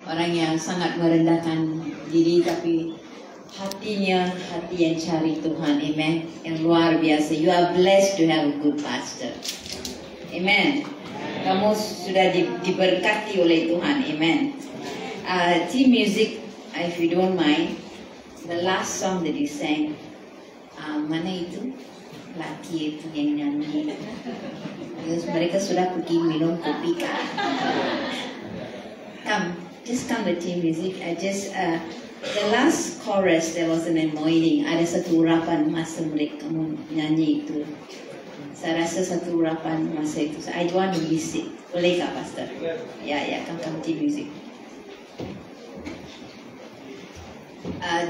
Orang yang sangat merendahkan diri tapi hatinya hati yang cari Tuhan. Amen. Yang luar biasa. You are blessed to have a good pastor. Amen. Kamu sudah diberkati oleh Tuhan. Amen. Team music, if you don't mind, the last song that you sang, mana itu? Laki itu yang nyanyi. Terus mereka sudah pergi minum kopi kan? Just come the team music. The last chorus there was an anointing. Ada satu urapan masa mereka nyanyi itu. Saya rasa satu urapan masa itu. I don't want to miss it. Boleh kah, Pastor? Ya, come team music.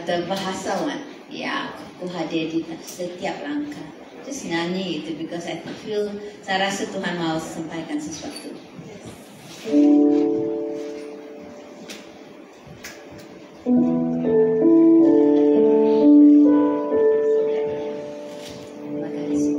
The bahasawan. Ya, aku hadir di setiap langkah. Just nyanyi itu because I feel. Saya rasa Tuhan mau sampaikan sesuatu. Mandi. 'Cause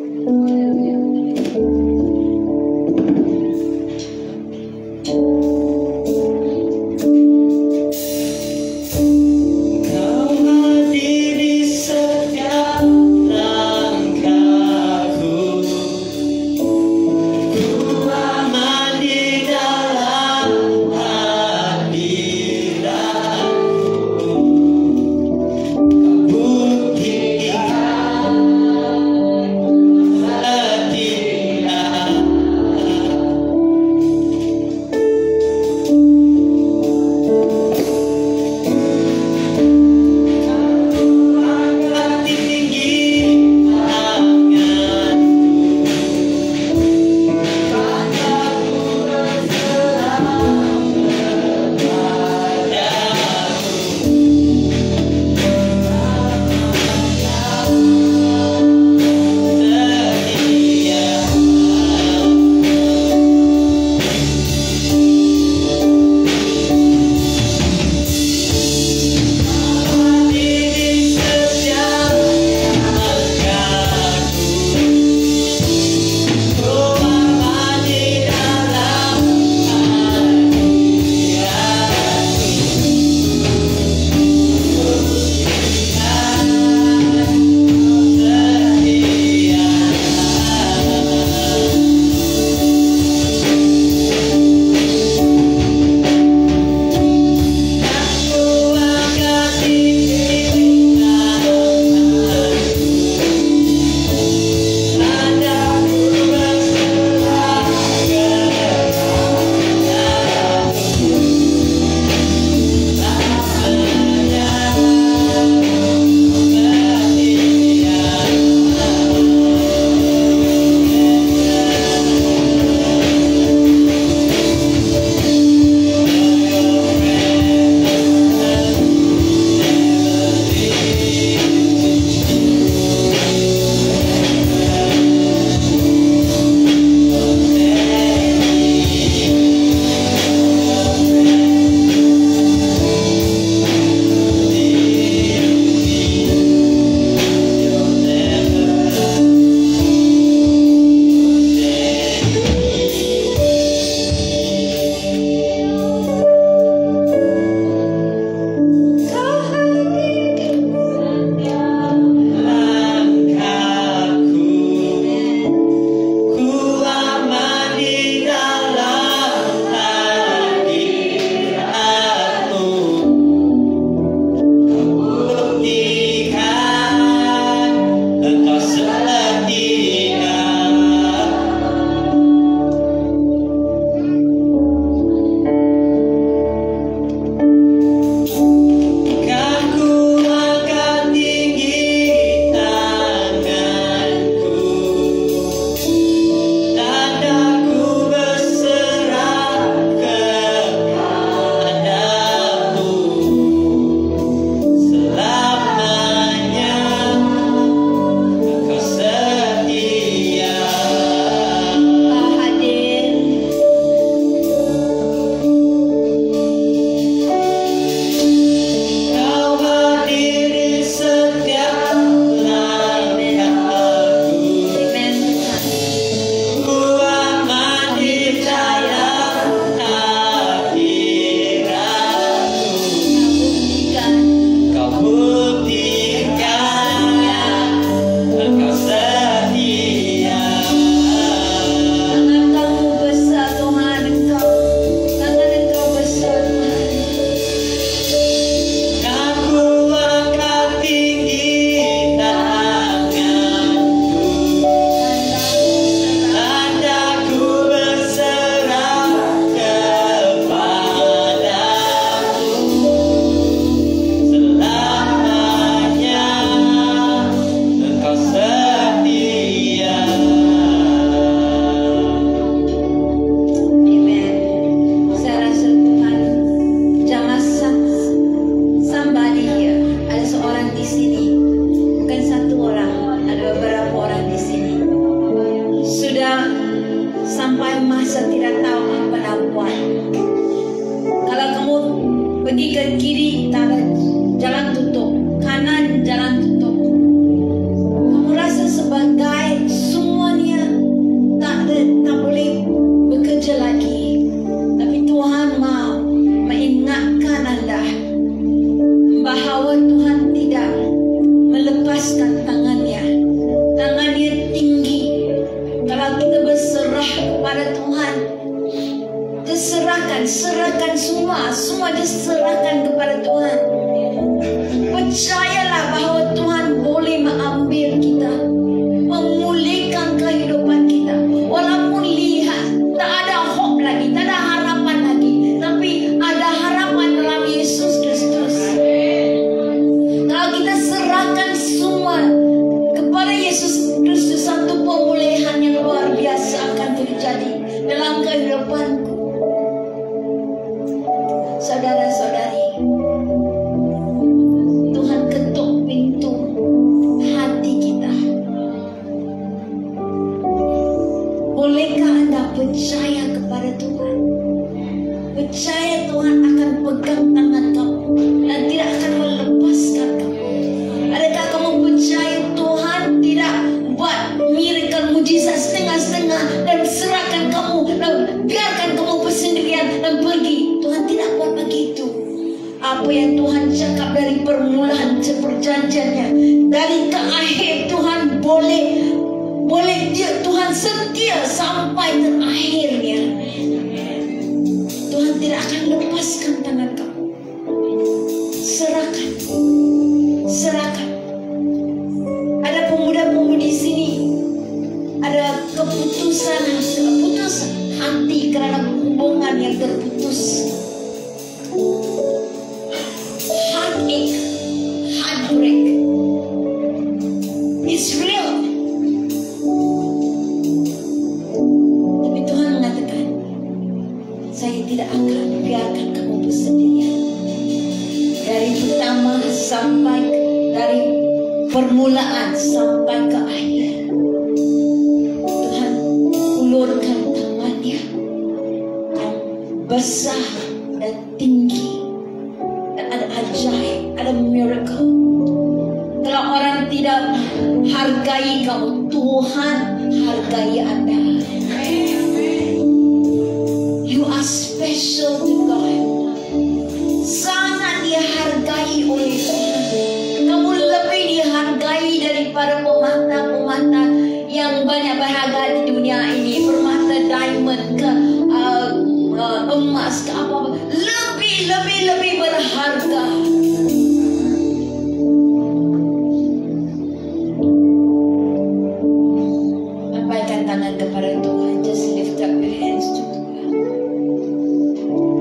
Pergi ke kiri, tak ada jalan tutup. Kanan, jalan tutup. Kamu rasa sebagai semuanya tak boleh bekerja lagi. Tapi Tuhan mau mengingatkan Anda bahawa Tuhan tidak melepaskan tangannya. Tangannya tinggi. Kalau kita berserah kepada Tuhan, serahkan semua diserahkan kepada Tuhan. Percayalah bahawa Tuhan boleh mengambil kita, memulihkan kehidupan kita. Walaupun lihat tak ada hope lagi, tak ada harapan lagi, tapi ada harapan dalam Yesus Kristus. Kalau kita serahkan semua kepada Yesus Kristus, satu pemulihan yang luar biasa akan terjadi dalam kehidupanku. Saudara-saudari, Tuhan ketuk pintu hati kita. Bolehkah Anda percaya kepada Tuhan? Percaya Tuhan akan pegang tangan kamu dan tidak akan melepaskan kamu. Adakah kamu percaya Tuhan tidak buat miracle mujizat setengah-setengah dan serahkan kamu dan biarkan kamu bersendirian dan pergi? Tuhan tidak buat begitu. Apa yang Tuhan cakap dari permulaan perjanjiannya, dari ke akhir Tuhan boleh Tuhan setia sampai terakhirnya. Tuhan tidak akan lepaskan tangan kamu. Serahkan. Ada pemuda-pemudi sini, ada keputusan hati kerana hubungan yang terputus. Heartache, heartbreak, it's real. Tapi Tuhan mengatakan, saya tidak akan biarkan kamu bersendirian. Dari pertama sampai dari permulaan sampai ke akhir, Tuhan ulurkan tangannya yang besar dan tinggi. Ada ajaib, ada miracle. Kalau orang tidak hargai kamu, Tuhan hargai Anda. You are special to God. Sangat dihargai oleh Tuhan. Kamu lebih dihargai daripada permata-permata yang banyak berharga di dunia ini. Permata diamond ke emas ke apa-apa. Lebih berharga. Lambaikan tangan kepada Tuhan. Just lift up your hands to Tuhan.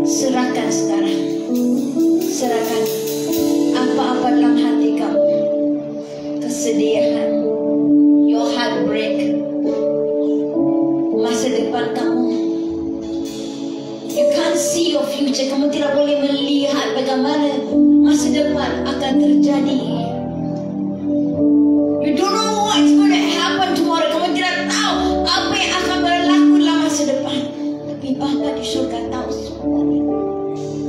Serahkan sekarang. Serahkan apa-apa dalam hati kamu. Kesedihan, your heartbreak, masa depan kamu. You can't see your future. Kamu tidak boleh melihat bagaimana masa depan akan terjadi. You don't know what's going to happen tomorrow. Kamu tidak tahu apa yang akan berlaku dalam masa depan. Tapi Bapa di surga tahu semuanya.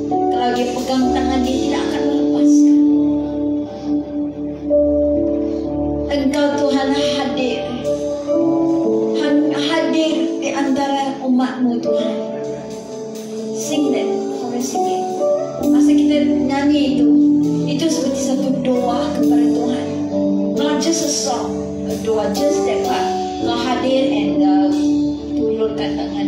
Kalau dia pegang tangan, dia tidak akan melepaskan. Engkau Tuhan hadir di antara umatmu Tuhan. Sing that, sing it. Masa kita nyanyi itu seperti satu doa kepada Tuhan. Not just a song, a doa, just that part. Kau hadir and tulurkan tangan.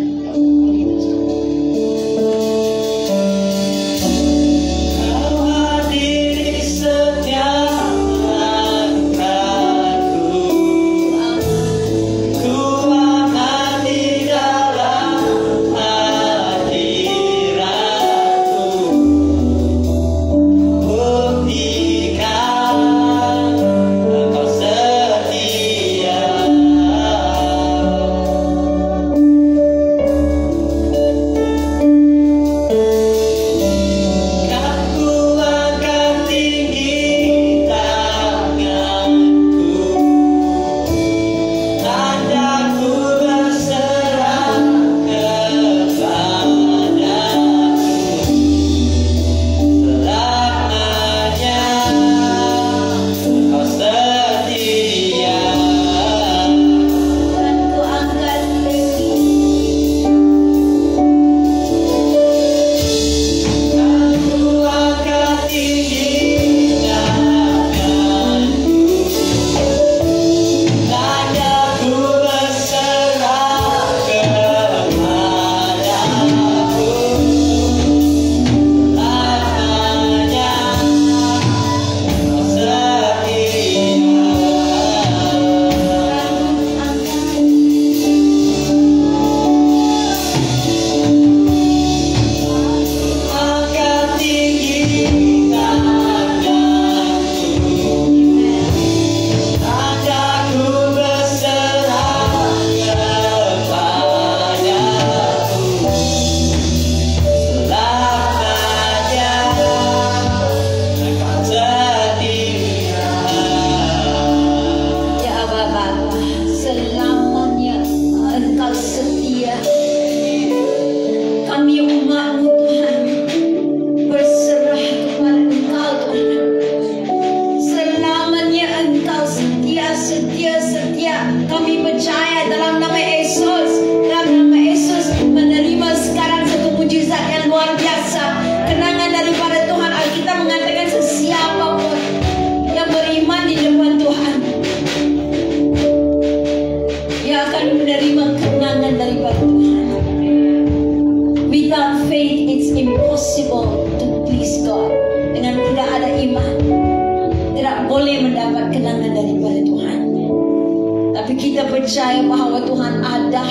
kita percaya bahawa Tuhan ada.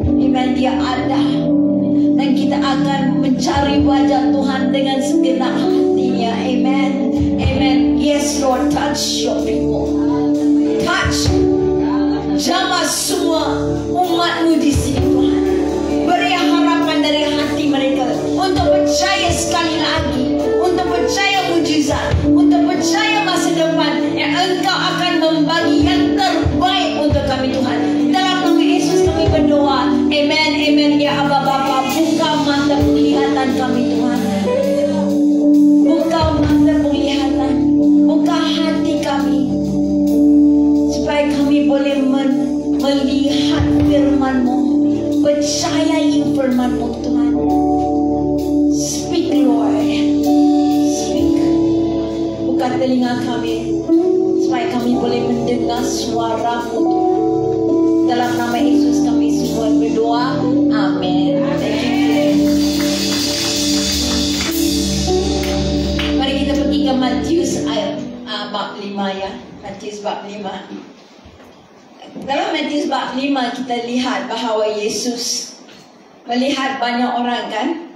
Amen, Dia ada. Dan kita akan mencari wajah Tuhan dengan segenap hatinya. Amen. Amen. Yes Lord, touch your people. Touch. Jamah semua umat-Mu di sini Tuhan. Beri harapan dari hati mereka untuk percaya sekali lagi, untuk percaya mujizat, untuk percaya masa depan yang Engkau akan membagi yang terbaik untuk kami Tuhan. Dalam nama Yesus kami berdoa. Amen. Amen. Ya Aba Bapa, buka mata penglihatan kami Tuhan. Buka mata penglihatan, buka hati kami, supaya kami boleh melihat firman-Mu, percayai firman-Mu Tuhan. Speak Lord, speak. Buka telinga kami, supaya kami boleh mendengar suara-Mu Tuhan. Dalam nama Yesus kami semua berdoa. Amin. Mari kita pergi ke Matius bab 5 ya. Matius bab 5. Dalam Matius bab 5 kita lihat bahawa Yesus melihat banyak orang kan.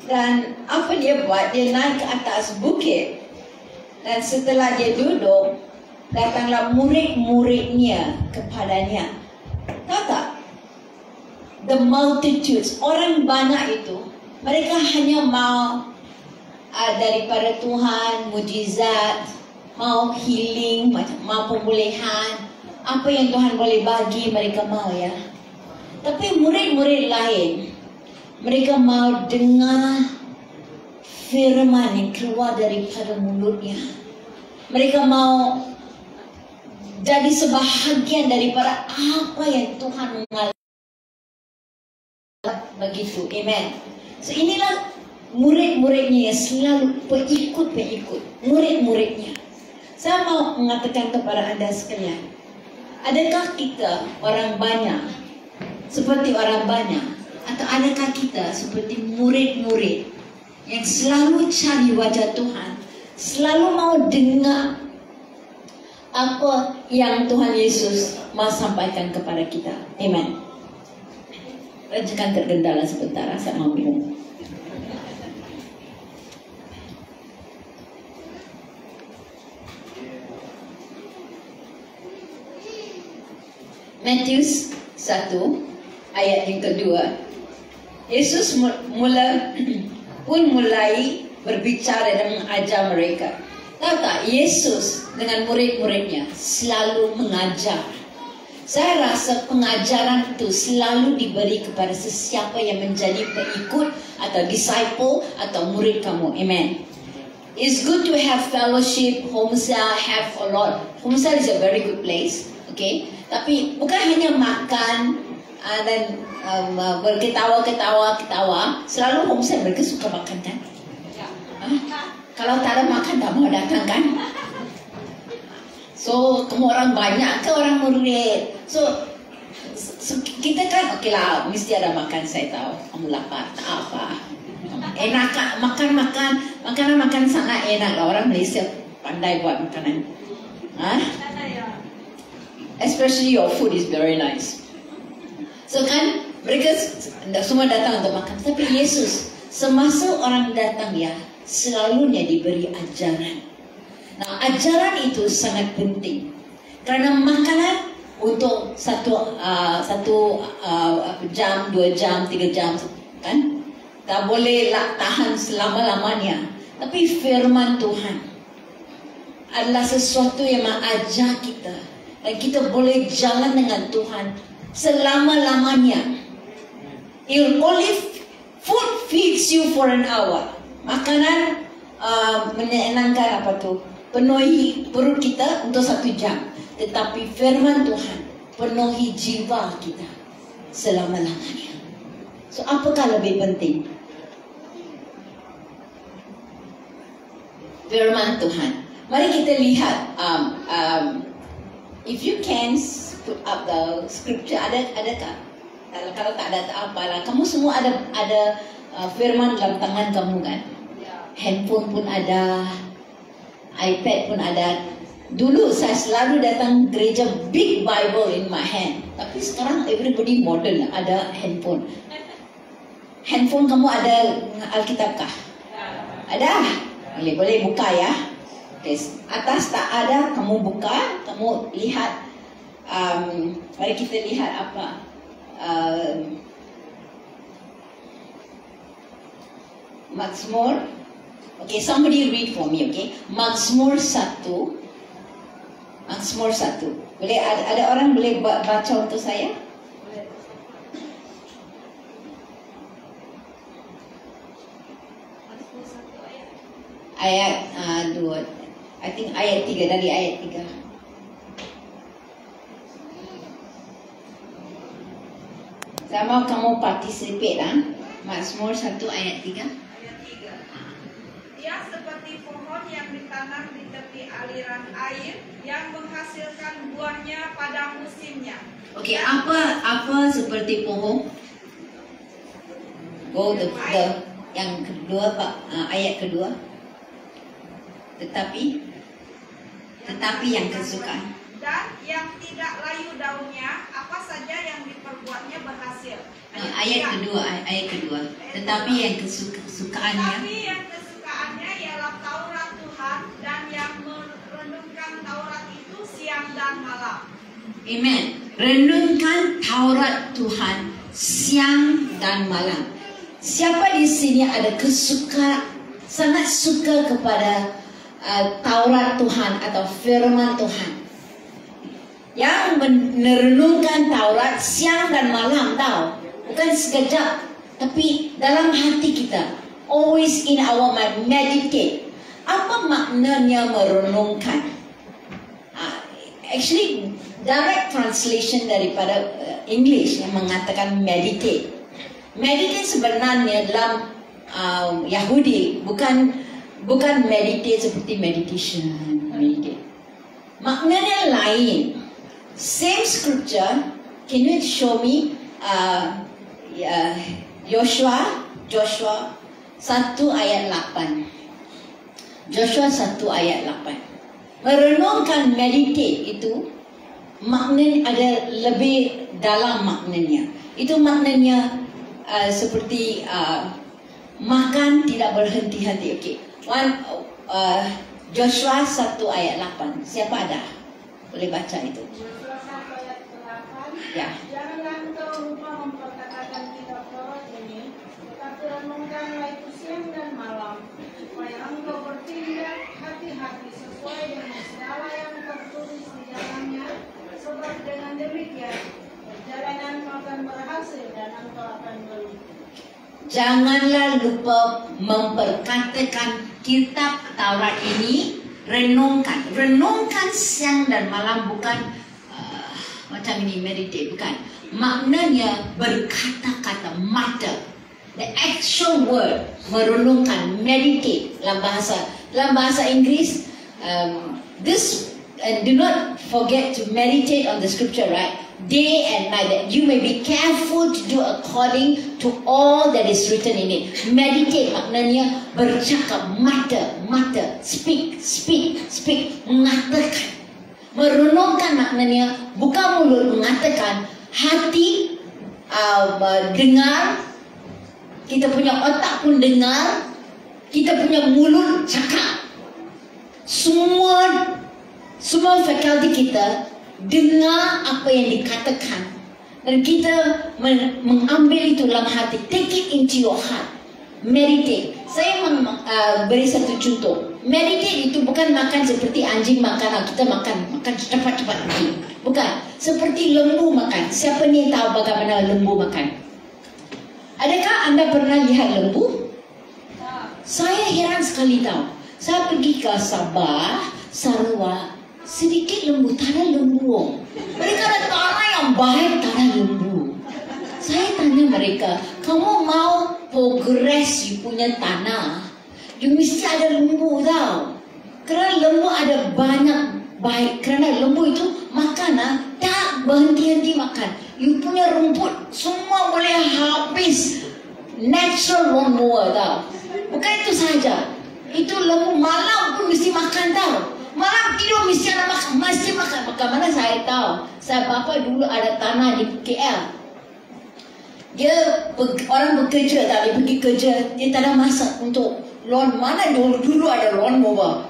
Dan apa dia buat? Dia naik ke atas bukit. Dan setelah dia duduk, datanglah murid-muridnya kepadanya. Tahu tak? The multitudes, orang banyak itu, mereka hanya mau daripada Tuhan, mujizat, mau healing, mau pemulihan. Apa yang Tuhan boleh bagi, mereka mau ya. Tapi murid-murid lain, mereka mau dengar firman yang keluar daripada mulutnya. Mereka mau jadi sebahagian daripada apa yang Tuhan mengalami. Begitu, amen. So inilah murid-muridnya yang selalu pengikut-pengikut, murid-muridnya. Saya mau mengatakan kepada anda sekalian, adakah kita orang banyak seperti orang banyak, atau adakah kita seperti murid-murid yang selalu cari wajah Tuhan, selalu mau dengar apa yang Tuhan Yesus mau sampaikan kepada kita? Amen. Jangan tergendala sebentar, saya mau minum. Matius 1 ayat yang kedua. Yesus mulai berbicara dan mengajar mereka. Tahu tak, Yesus dengan murid-muridnya selalu mengajar. Saya rasa pengajaran itu selalu diberi kepada sesiapa yang menjadi pengikut atau disciple atau murid kamu. Amen. It's good to have fellowship. Homesel have a lot. Homesel is a very good place. Okay. Tapi bukan hanya makan dan berketawa-ketawa. Selalu homesel mereka suka makan kan? Kalau tak ada makan tak mau datang kan? So, kamu orang banyak ke orang murid? So kita kan okey lah, mesti ada makan, saya tahu. Kamu lapar, tak apa. Enak makan sangat enak lah. Orang Malaysia pandai buat makanan. Especially your food is very nice. So kan, mereka semua datang untuk makan. Tapi Yesus, semasa orang datang ya, selalunya diberi ajaran. Nah, ajaran itu sangat penting. Karena makanan untuk satu jam, 2 jam, 3 jam kan? Tak boleh tahan selama-lamanya. Tapi firman Tuhan adalah sesuatu yang mengajar kita. Dan kita boleh jalan dengan Tuhan selama-lamanya. Food feeds you for an hour. Makanan menyenangkan penuhi perut kita untuk 1 jam. Tetapi firman Tuhan penuhi jiwa kita selama-lamanya. So apakah lebih penting? Firman Tuhan. Mari kita lihat. If you can put up the scripture, adakah? Kalau tak ada, tak apalah. Kamu semua ada firman dalam tangan kamu kan? Handphone pun ada, iPad pun ada. Dulu saya selalu datang gereja, big Bible in my hand. Tapi sekarang everybody modern, ada handphone. Handphone kamu ada Alkitab kah? Ada? Boleh buka ya. Okay. Atas tak ada, kamu buka, kamu lihat. Mari kita lihat apa. Mazmur. Okay, somebody read for me, okay? Mazmur 1. Mazmur 1. Boleh ada orang boleh baca untuk saya? Ayat 2. I think ayat 3, dari ayat 3. Saya mau kamu participate Mazmur 1 ayat 3. Ayat 3. Dia seperti pohon yang ditanam di tepi aliran air yang menghasilkan buahnya pada musimnya. Okey, apa seperti pohon? The yang kedua Pak, ayat kedua. Tetapi yang kesukaan. Dan yang tidak layu daunnya, apa saja yang diperbuatnya berhasil. Ayat kedua. Tetapi yang kesukaannya. Tetapi yang kesukaannya ialah Taurat Tuhan, dan yang merenungkan Taurat itu siang dan malam. Amen. Renungkan Taurat Tuhan siang dan malam. Siapa di sini ada sangat suka kepada Taurat Tuhan atau firman Tuhan? Yang merenungkan Taurat siang dan malam, tahu? Bukan sekejap, tapi dalam hati kita. Always in our mind, meditate. Apa maknanya merenungkan? Actually, direct translation daripada English yang mengatakan meditate. Meditate sebenarnya dalam Yahudi bukan meditate seperti meditation. Meditate. Maknanya lain. Same scripture. Can you show me Joshua 1 ayat 8. Joshua 1 ayat 8. Merenungkan, meditate itu maknanya ada lebih dalam maknanya. Itu maknanya seperti makan tidak berhenti-henti. Okay. Joshua 1 ayat 8. Siapa ada? Boleh baca itu. Joshua 1 ayat 8. Ya. Janganlah engkau lupa memperkatakan kitab Taurat ini, tetapi renungkanlah itu siang dan malam, supaya engkau bertindak hati-hati sesuai dengan segala yang tertulis di dalamnya, sebab dengan demikian perjalananmu akan berhasil dan engkau akan beruntung. Janganlah lupa memperkatakan kitab Taurat ini, renungkan siang dan malam, bukan macam ini meditate, bukan. Maknanya berkata-kata, mata. The actual word merenungkan, meditate dalam bahasa Inggris. And do not forget to meditate on the scripture, right? Day and night, that you may be careful to do according to all that is written in it. Meditate maknanya bercakap, mata, speak, mengatakan. Merenungkan maknanya bukan mulut mengatakan, hati dengar, kita punya otak pun dengar, kita punya mulut cakap. Semua fakulti kita dengar apa yang dikatakan, dan kita mengambil itu dalam hati. Take it into your heart. Meditate. Saya beri satu contoh. Meditate itu bukan makan seperti anjing makan. Kita makan cepat-cepat pergi. Bukan. Seperti lembu makan. Siapa ni tahu bagaimana lembu makan? Adakah anda pernah lihat lembu? Saya heran sekali tahu. Saya pergi ke Sabah, Sarawak, sedikit lembu, tak ada lembu. Mereka ada tanah yang baik, tak ada lembu. Saya tanya mereka, kamu mau progress you punya tanah, you mesti ada lembu tau. Kerana lembu ada banyak baik. Kerana lembu itu makan tak berhenti-henti makan. You punya rumput semua boleh habis. Natural lawnmower tau. Bukan itu saja. Itu lembu malam pun mesti makan tau. Malam tidur mesti ada makan, mesti makan. Bagaimana saya tahu? Saya bapa dulu ada tanah di KL. Orang bekerja tadi pergi kerja, dia tak ada masa untuk lawn. Mana dulu ada lawn mower.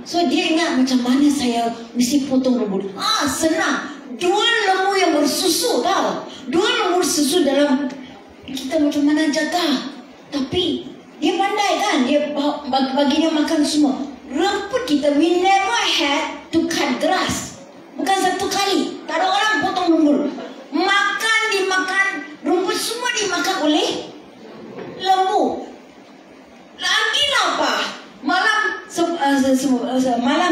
So dia ingat macam mana saya mesti potong lembu. Senang. 2 lembu yang bersusu tau. 2 lembu susu dalam kita macam mana jaga. Tapi dia pandai kan, dia bagi dia makan semua. Rumput kita, we never had to cut grass. Bukan satu kali. Tak ada orang potong lembu. Dimakan, rumput semua dimakan oleh lembu. Lagi apa? Malam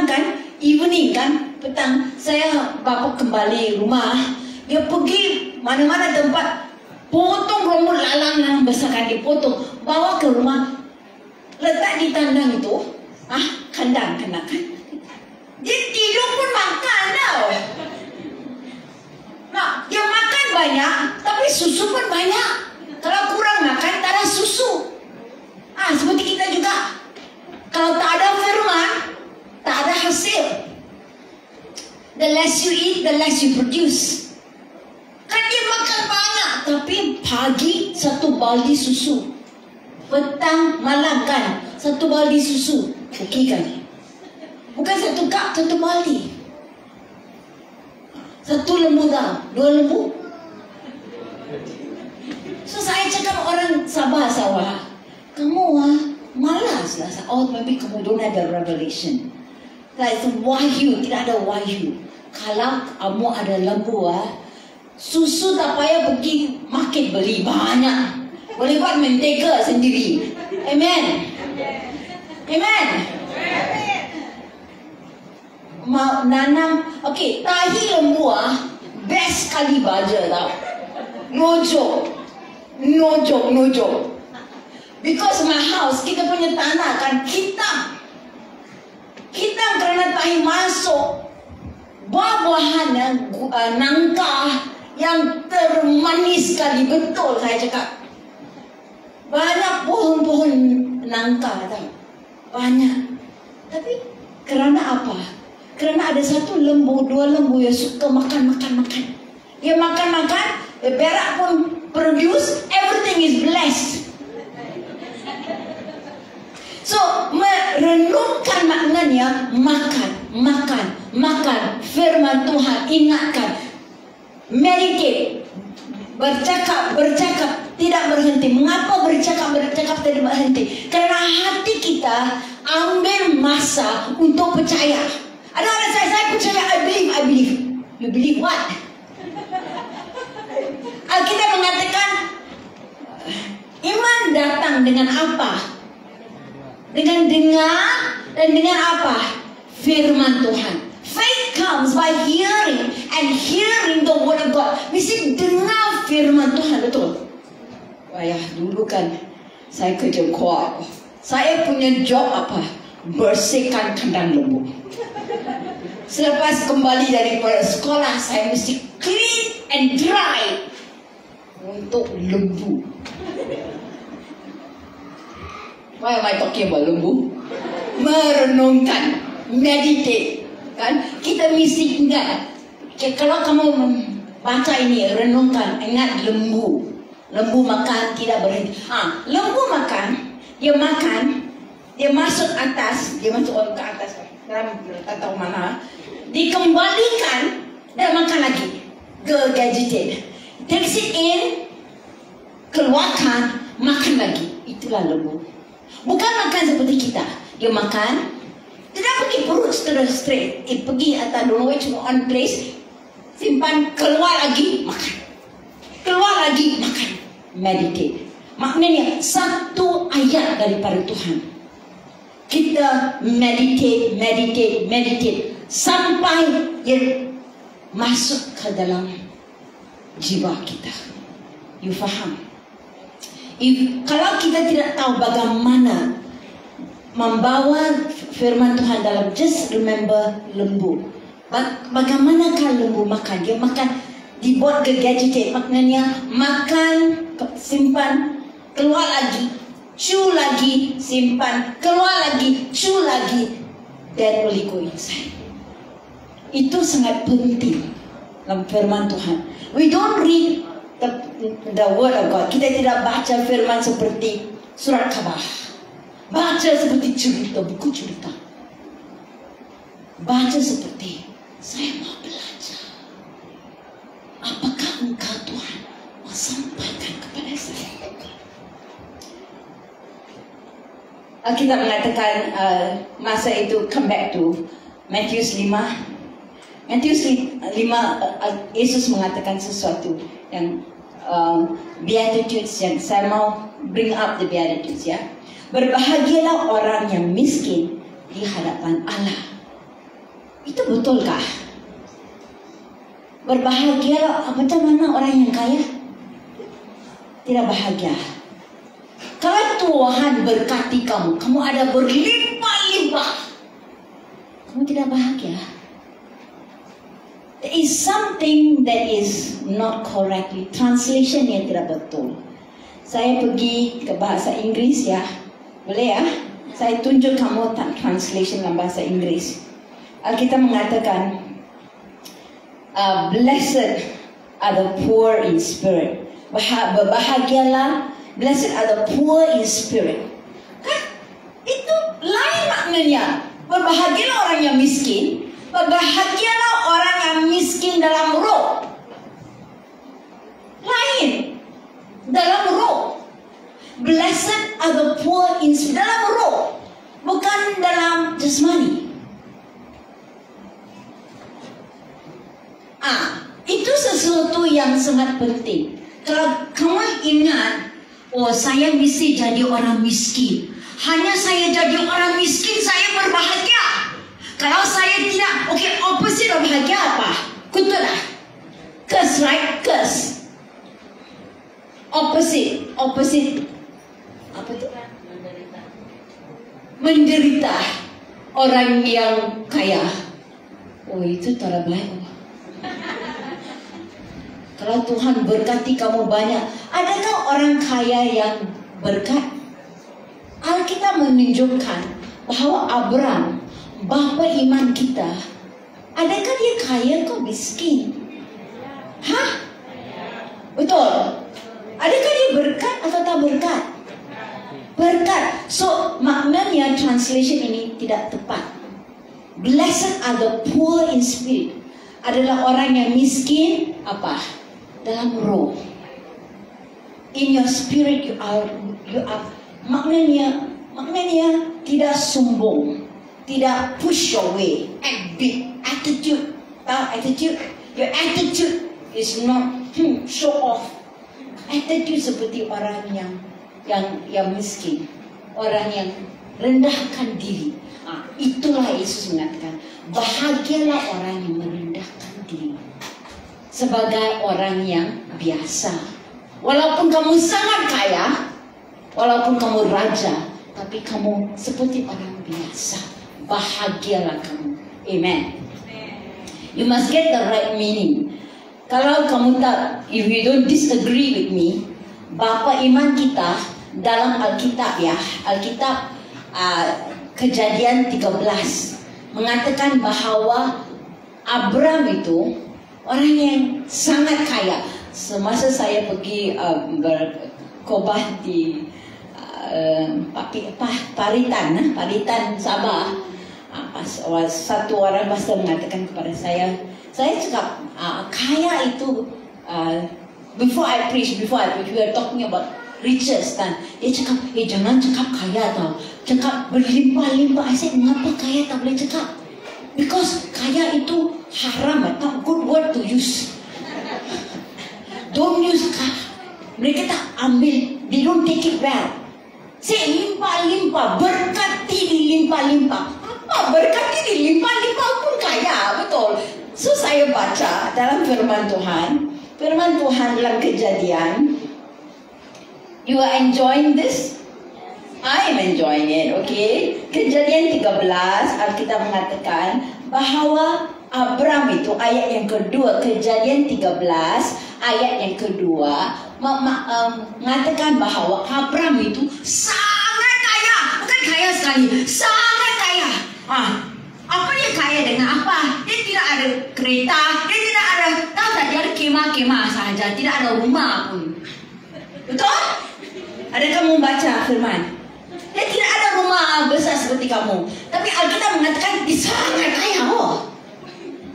kan, evening kan, petang, saya bapa kembali rumah. Dia pergi mana-mana tempat, potong rumput lalang besarkan, dipotong, bawa ke rumah, letak di tandang itu. Kandang kan. Dia tidur pun makan tau. Dia makan banyak, tapi susu pun banyak. Kalau kurang makan, tak ada susu. Seperti kita juga. Kalau tak ada firman, tak ada hasil. The less you eat, the less you produce. Kan dia makan banyak, tapi pagi 1 baldi susu, petang malam kan 1 baldi susu. Okey kan? Bukan 1 cup, 1 baldi. 1 lembu dah, 2 lembu. So saya cakap orang Sabah sawah, kamu malas lah. Maybe kamu don't have the revelation. Like wahyu, tidak ada wahyu. Kalau kamu ada lembu, susu tak payah pergi market beli banyak. Boleh buat mentega sendiri. Amen. Amen. Nanam, tahi lembu best kali baja tau. No joke. Because my house, kita punya tanah kan hitam kerana tahi masuk buah-buahan nangka yang termanis sekali. Betul saya cakap. Banyak pohon-pohon nangka tau. Banyak. Tapi kerana apa? Kerana ada 1 lembu, 2 lembu yang suka makan. Dia makan, berak pun produce, everything is blessed. So, merenungkan maknanya makan, firman Tuhan, ingatkan, meditate, bercakap, tidak berhenti. Mengapa bercakap tidak berhenti? Karena hati kita ambil masa untuk percaya. Ada orang saya percaya, I believe. You believe what? Alkitab mengatakan iman datang dengan apa? Dengan dengar dan dengan apa? Firman Tuhan. Faith comes by hearing and hearing the word of God. Mesti dengar firman Tuhan, betul? Dulu kan saya kerja kuat. Saya punya job apa? Bersihkan kandang lembu. Selepas kembali dari sekolah, saya mesti clean and dry untuk lembu. Why am I talking about lembu? Merenungkan, meditate, kan? Kita mesti ingat. Kalau kamu baca ini, renungkan, ingat lembu. Lembu makan tidak berhenti. Lembu makan, dia masuk atas, dia masuk ke atas, tak tahu mana. Dikembalikan dan makan lagi. Regurgitate. Takes it in, keluarkan, makan lagi. Itulah lembu. Bukan makan seperti kita. Dia makan, tidak pergi perut straight. Pergi atas don't know which one place, simpan, keluar lagi, makan. Keluar lagi, makan. Meditate. Maknanya 1 ayat daripada Tuhan. Kita meditate sampai dia masuk ke dalam jiwa kita. You faham? Kalau kita tidak tahu bagaimana membawa firman Tuhan dalam, just remember lembu. Bagaimanakah lembu makan? Dia makan, dibuat regurgitate. Maknanya makan, simpan, keluar lagi, chew lagi, simpan, keluar lagi, chew lagi. that will go inside. Itu sangat penting dalam firman Tuhan. We don't read the word of God. Kita tidak baca firman seperti surat khabar. Baca seperti cerita, buku cerita. Baca seperti, saya mau belajar. Apakah engkau Tuhan mau sampaikan kepada saya? Alkitab mengatakan masa itu come back to Matius 5. Matius 5 Yesus mengatakan sesuatu yang Beatitudes yang saya mau bring up the Beatitudes ya. Berbahagialah orang yang miskin di hadapan Allah. Itu betulkah? Berbahagialah macam mana orang yang kaya? Tidak bahagia. Kalau Tuhan berkati kamu, kamu ada berlimpah-limpah, kamu tidak bahagia. There is something that is not correctly. Translation yang tidak betul. Saya pergi ke bahasa Inggris ya. Boleh ya? Saya tunjuk kamu translation dalam bahasa Inggris. Alkitab mengatakan, blessed are the poor in spirit. Berbahagialah, blessed are the poor in spirit. Kan? Itu lain maknanya. Berbahagialah orang yang miskin. Berbahagialah orang yang miskin dalam roh. Lain. Dalam roh. Blessed are the poor in spirit. Dalam roh. Bukan dalam jasmani. Itu sesuatu yang sangat penting. Kalau kamu ingat, oh saya mesti jadi orang miskin. Hanya saya jadi orang miskin, saya berbahagia. Kalau saya tidak, okay, opposite of bahagia apa? Kutulah. Curse, right? Curse. Opposite. Apa itu? Menderita. Orang yang kaya. Oh itu tak baik. Kalau Tuhan berkati kamu banyak, adakah orang kaya yang berkat? Alkitab menunjukkan bahwa Abraham, bapa iman kita, adakah dia kaya atau miskin? Hah? Betul. Adakah dia berkat atau tak berkat? Berkat. So maknanya translation ini tidak tepat. Blessed are the poor in spirit. Adalah orang yang miskin apa? Dalam roh. In your spirit you are maknanya tidak sombong, tidak push your way, act big, attitude. Your attitude is not show off. Attitude seperti orang yang miskin, orang yang rendahkan diri. Itulah Yesus mengatakan, bahagialah orang yang merendahkan diri sebagai orang yang biasa. Walaupun kamu sangat kaya, walaupun kamu raja, tapi kamu seperti orang biasa. Bahagialah kamu. Amen. You must get the right meaning. Kalau kamu tak, if you don't disagree with me, bapa iman kita dalam Alkitab ya, Alkitab Kejadian 13 mengatakan bahwa Abraham itu orang yang sangat kaya. Semasa saya pergi berkhotbah di Paritan Sabah, satu orang pastor mengatakan kepada saya cakap kaya itu before I preach, we are talking about riches kan. Dia cakap, jangan cakap kaya tau, cakap berlimpah-limpah. I said, mengapa kaya tak boleh cakap? Because kaya itu haram, not good word to use. Don't use kaya. Mereka tak ambil, they don't take it well. Say limpah-limpah, berkati dilimpah-limpah. Apa berkati dilimpah-limpah pun kaya, betul. So saya baca dalam firman Tuhan dalam Kejadian. You are enjoying this? I am enjoying it, okay? Kejadian 13, Alkitab mengatakan bahwa Abraham itu ayat yang kedua, Kejadian 13 ayat yang kedua mengatakan bahwa Abraham itu sangat kaya, bukan kaya sekali, sangat kaya. Apa dia kaya dengan apa? Dia tidak ada kereta, dia tidak ada, tahu tak, dia ada kemah-kemah sahaja, tidak ada rumah pun. Betul? Ada kamu baca firman? Dia tidak ada rumah besar seperti kamu. Tapi Alkitab mengatakan dia sangat kaya. Oh,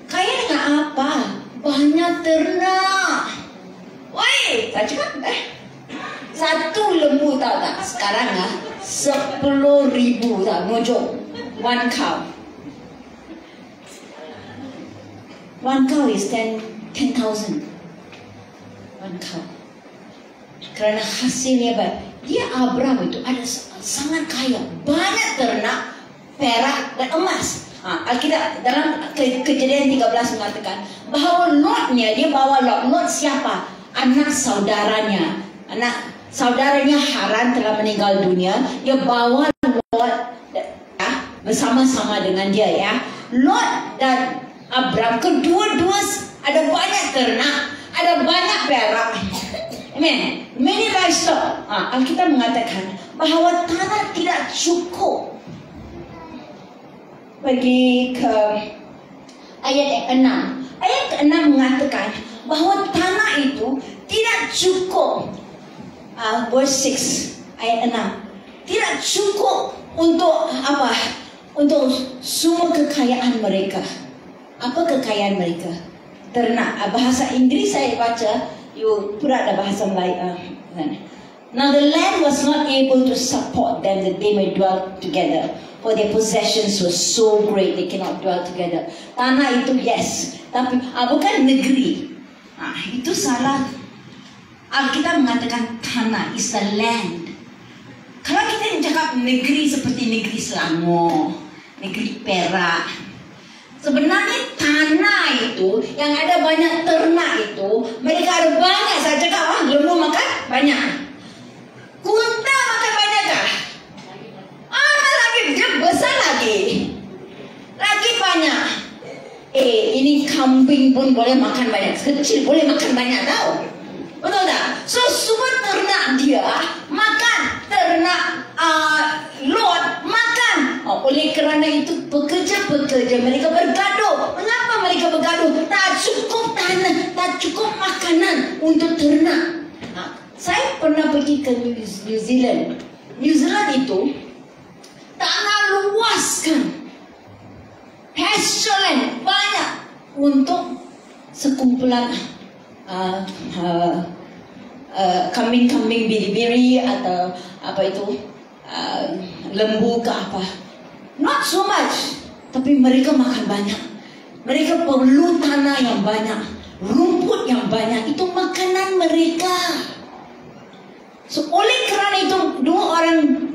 kaya dengan apa? Banyak ternak. Woi, saya cakap, satu lembu tahu tak? Sekarang 10,000 tak? Mojok. One cow. One cow is 10,000. One cow. Kerana hasilnya baik. Dia Abraham itu ada sangat kaya, banyak ternak, perak dan emas. Alkitab dalam Kejadian 13 mengatakan bahawa Lotnya, dia bawa Lot. Lot siapa? Anak saudaranya. Anak saudaranya Haran telah meninggal dunia. Dia bawa Lot bersama-sama dengan dia ya. Lot dan Abraham kedua-dua ada banyak ternak, ada banyak perak. Amen. Many livestock. Alkitab mengatakan bahawa tanah tidak cukup. Pergi ke ayat yang 6. Ayat ke-6 mengatakan bahawa tanah itu tidak cukup. Verse 6, ayat 6. Tidak cukup untuk apa? Untuk semua kekayaan mereka. Apa kekayaan mereka? Ternak. Bahasa Inggeris saya baca, you put out the bahasa Melayu. Now the land was not able to support them that they may dwell together, for their possessions were so great they cannot dwell together. Tanah itu yes, tapi bukan negeri. Itu salah. Alkitab mengatakan tanah is the land. Kalau kita cakap negeri seperti negeri Selangor, negeri Perak, sebenarnya tanah itu yang ada banyak ternak itu, mereka ada banyak. Saya cakap lembu makan banyak, kunta makan banyak kah? Lagi dia besar lagi banyak. Ini kambing pun boleh makan banyak, kecil boleh makan banyak tahu. Betul tak? So semua ternak dia makan, ternak Lot makan. Oleh kerana itu pekerja-pekerja mereka bergaduh. Mengapa mereka bergaduh? Tak cukup tanah, tak cukup makanan untuk ternak. Saya pernah pergi ke New Zealand. New Zealand itu tanah luas kan, pasture land banyak untuk sekumpulan kambing-kambing biri-biri atau apa itu lembu ke apa. Not so much, tapi mereka makan banyak. Mereka perlu tanah yang banyak, rumput yang banyak. Itu makanan mereka. So oleh kerana itu dua orang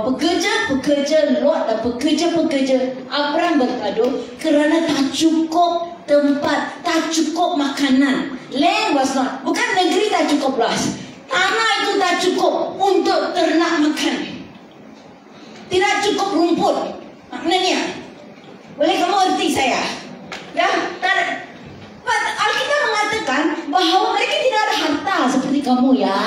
pekerja Lot dan pekerja Abraham bergaduh kerana tak cukup tempat, tak cukup makanan. Land was not, bukan negeri tak cukup luas, tanah itu tak cukup untuk ternak makan. Tidak cukup rumput. Maknanya, boleh kamu erti saya? Ya, Alkitab mengatakan bahawa mereka tidak ada harta seperti kamu ya.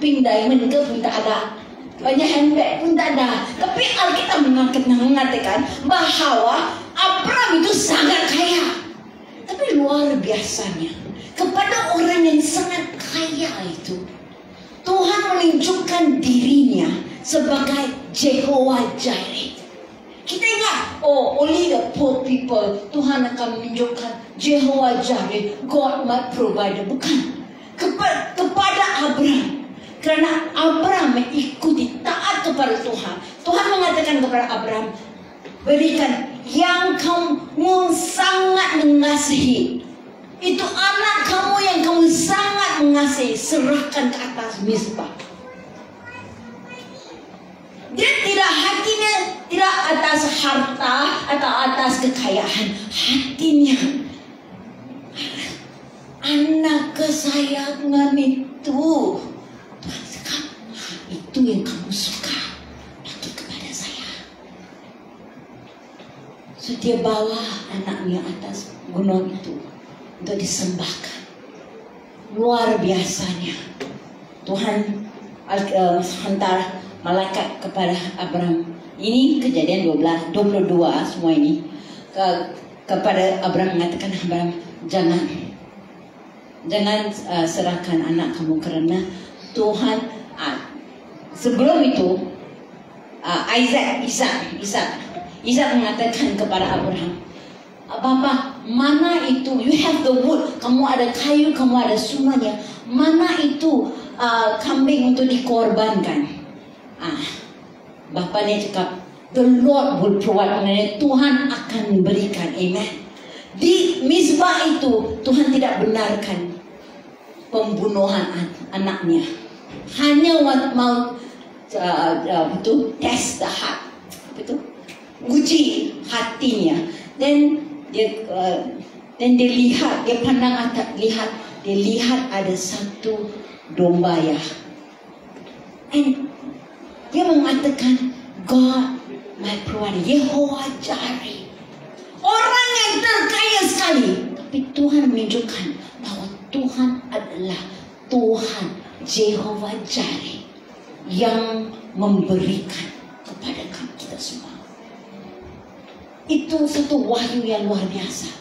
Pink diamond ke pun tak ada, banyak handbag pun tak ada. Tapi Alkitab mengatakan bahawa Abraham itu sangat kaya. Tapi luar biasanya, kepada orang yang sangat kaya itu, Tuhan menunjukkan dirinya sebagai Jehovah Jireh. Kita ingat, only the poor people, Tuhan akan menunjukkan Jehovah Jireh, God my provider. Bukan. Kepada Abraham. Kerana Abraham mengikuti, taat kepada Tuhan. Tuhan mengatakan kepada Abraham, berikan yang kamu sangat mengasihi. Itu anak kamu yang kamu sangat mengasihi, serahkan ke atas Mizpah. Dia tidak, hatinya tidak atas harta atau atas kekayaan. Hatinya anak kesayangan itu. Tuhan cakap, itu yang kamu suka, bagi kepada saya. So dia bawa anaknya atas gunung itu untuk disembahkan. Luar biasanya Tuhan hantar malaikat kepada Abraham. Ini Kejadian 22 semua ini. kepada Abraham mengatakan, Abraham, jangan serahkan anak kamu kerana Tuhan. Sebelum itu Ishak mengatakan kepada Abraham, Bapa, mana itu? You have the wood, kamu ada kayu, kamu ada semuanya. Mana itu kambing untuk dikorbankan? Bapanya cakap, the Lord will provide. Tuhan akan berikan. Amen. Di Mizbah itu Tuhan tidak benarkan pembunuhan anaknya. Hanya mau test the heart, uji hatinya. Dan dia lihat, dia pandang atas, dia lihat ada satu domba ya. And dia mengatakan, God, my provider, Yehovah Jireh. Orang yang terkaya sekali, tapi Tuhan menunjukkan bahwa Tuhan adalah Tuhan Yehovah Jireh yang memberikan kepada kita semua. Itu satu wahyu yang luar biasa.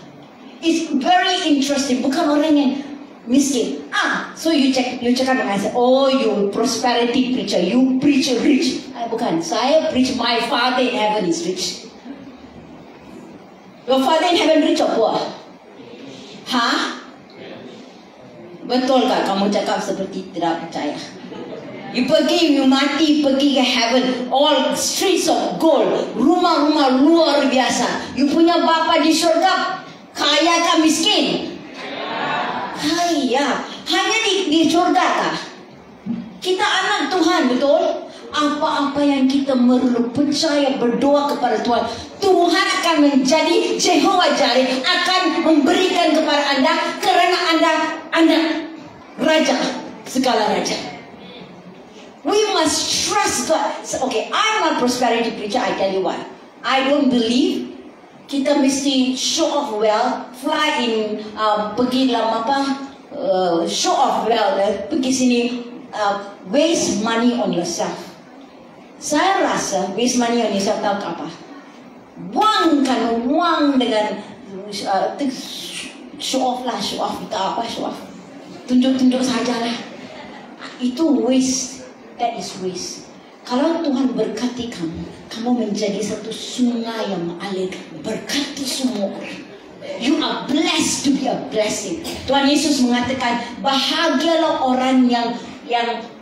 It's very interesting. Bukan orang yang miskin. So you cakap dengan saya, oh, you prosperity preacher, you preach rich. Bukan, saya preach my Father in heaven is rich. Your Father in heaven rich or poor? Betul tak kamu cakap seperti tidak percaya? You pergi, you mati, pergi ke heaven, all streets of gold, rumah-rumah luar biasa. You punya bapa di syurga, kaya kah miskin? Kaya. Hanya di syurga kah? Kita anak Tuhan, betul? Apa-apa yang kita perlu percaya, berdoa kepada Tuhan, Tuhan akan menjadi Jehovah Jireh, akan memberikan kepada anda, kerana anda raja, segala raja. We must trust God. Okay, I'm a prosperity preacher. I tell you why. I don't believe kita mesti show off wealth, fly in, pergi dalam show off wealth, pergi sini, waste money on yourself. Saya rasa waste money on yourself tahu apa? Buangkan uang dengan show off lah, show off itu apa show off? Tunjuk-tunjuk sajalah. Itu waste. That is waste. Kalau Tuhan berkati kamu menjadi satu sungai yang mengalir, berkati semua orang. You are blessed to be a blessing. Tuhan Yesus mengatakan, bahagialah orang yang